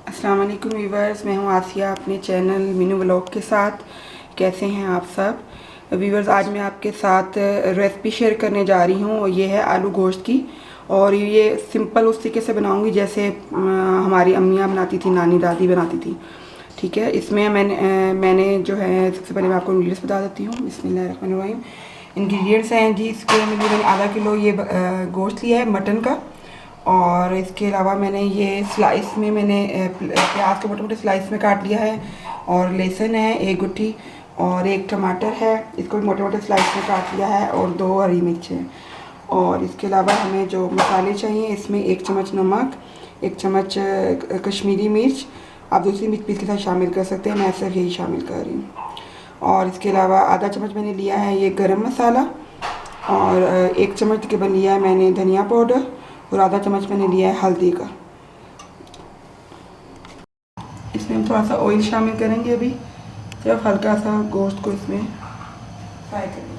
अस्सलाम वालेकुम व्यूवर्स, मैं हूँ आसिया अपने चैनल मीनू व्लॉग के साथ। कैसे हैं आप सब व्यूवर्स? आज मैं आपके साथ रेसिपी शेयर करने जा रही हूँ और ये है आलू गोश्त की। और ये सिंपल उस तरीके से बनाऊँगी जैसे हमारी अम्मियाँ बनाती थी, नानी दादी बनाती थी। ठीक है, इसमें मैंने जो है सबसे पहले मैं आपको इंग्रीडियंट्स बता देती हूँ। बिस्मिल्लाहिर्रहमानिर्रहीम। इंग्रेडिएंट्स हैं जी, इसके मैंने आधा किलो ये गोश्त लिया है मटन का। और इसके अलावा मैंने ये स्लाइस में मैंने प्याज को मोटे मोटे स्लाइस में काट लिया है। और लहसुन है एक गुट्ठी, और एक टमाटर है, इसको भी मोटे मोटे स्लाइस में काट लिया है, और 2 हरी मिर्च है। और इसके अलावा हमें जो मसाले चाहिए, इसमें 1 चम्मच नमक, 1 चम्मच कश्मीरी मिर्च, आप दूसरी मिर्च पीस के साथ शामिल कर सकते हैं, मैं सिर्फ यही शामिल कर रही हूँ। और इसके अलावा आधा चम्मच मैंने लिया है ये गरम मसाला, और 1 चम्मच तकरीबन लिया है मैंने धनिया पाउडर, और आधा चम्मच मैंने लिया है हल्दी का। इसमें हम थोड़ा सा ऑयल शामिल करेंगे, अभी सिर्फ हल्का सा गोश्त को इसमें फ्राई करेंगे।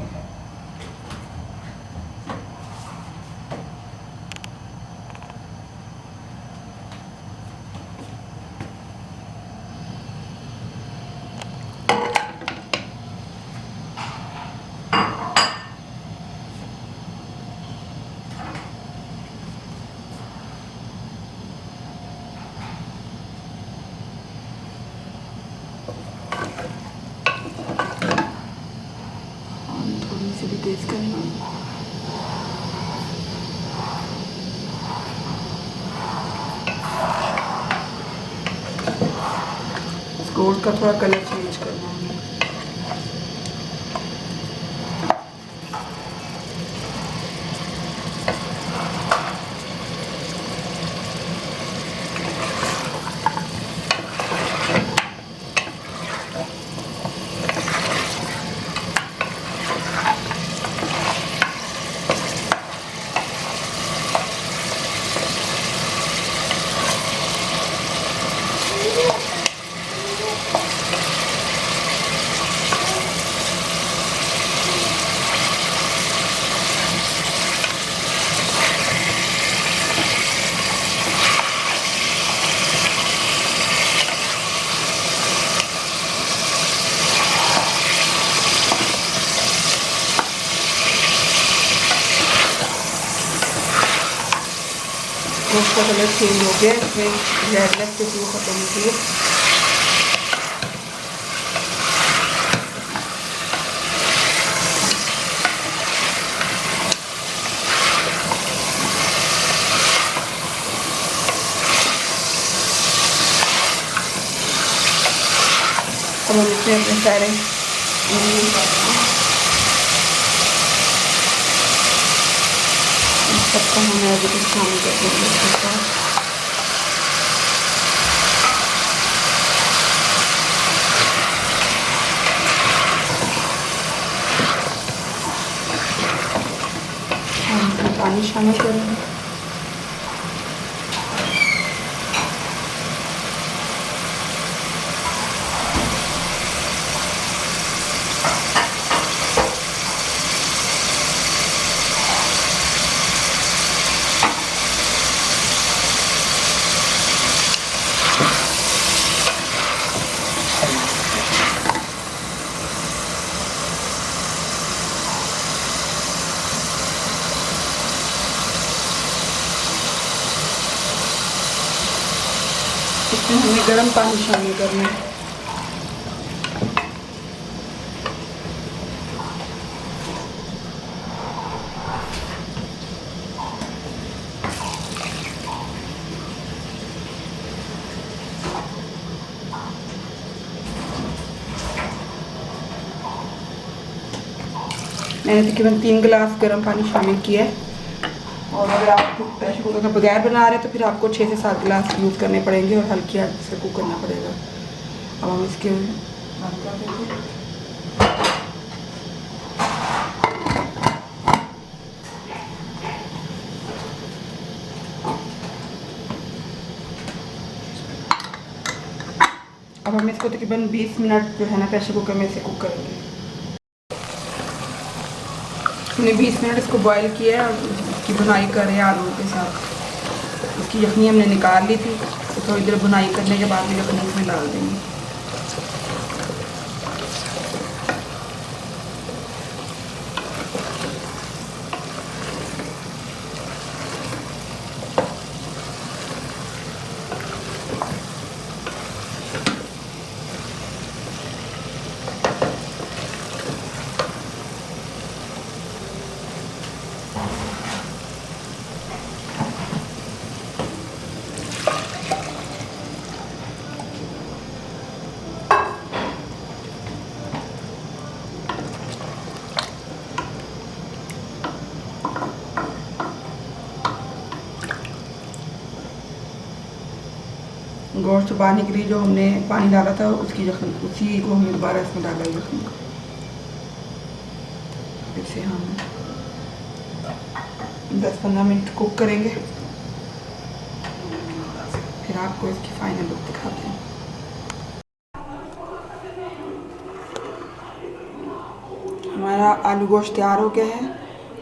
थोड़ी सी भी तेज करेंगे। गोश्त का थोड़ा कलर चेंज करना है। गोश्त का कलर चेंज हो गया, इसमें रेडनेस के थ्रू खत्म होती है। अब हम इसमें अपने सारे सबका हमें अभी तक शामिल कर देंगे। हम पानी शामिल करेंगे। इसमें हमें गर्म पानी शामिल करना है। मैंने तकरीबन 3 गिलास गर्म पानी शामिल किया है। और अगर आप प्रेशर कुकर के बगैर बना रहे हैं तो फिर आपको 6 से 7 गिलास यूज़ करने पड़ेंगे और हल्की आंच से कुक करना पड़ेगा। अब हम इसके बंद कर देंगे। अब हम इसको तकरीबन 20 मिनट जो है ना प्रेशर कुकर में से कुक करेंगे। हमने 20 मिनट इसको बॉईल किया है और इसकी बुनाई कर रहे हैं आलू के साथ। इसकी यखनी हमने निकाल ली थी तो थोड़ी देर बुनाई करने के बाद भी यखनी इसमें डाल देंगे। गोश्त उबालने के लिए जो हमने पानी डाला था उसकी यखनी, उसी को हमने दोबारा इसमें डाला है यखनी। इसे हम 10-15 मिनट कुक करेंगे, फिर आपको इसकी फाइनल लुक दिखाते हैं। हमारा आलू गोश्त तैयार हो गया है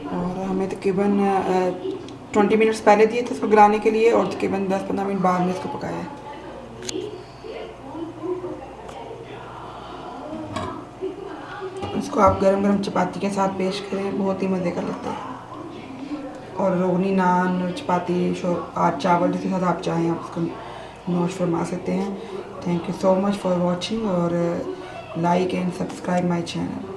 और हमें तकरीबन 20 मिनट्स पहले दिए थे इसको गलाने के लिए और तकरीबन 10-15 मिनट बाद में इसको पकाया है। इसको आप गरम गरम चपाती के साथ पेश करें, बहुत ही मज़े का लगता है। और रोगनी नान, चपाती, चावल जिसके साथ आप चाहें आप उसको नोश फरमा सकते हैं। Thank you so much for watching और like and subscribe my channel.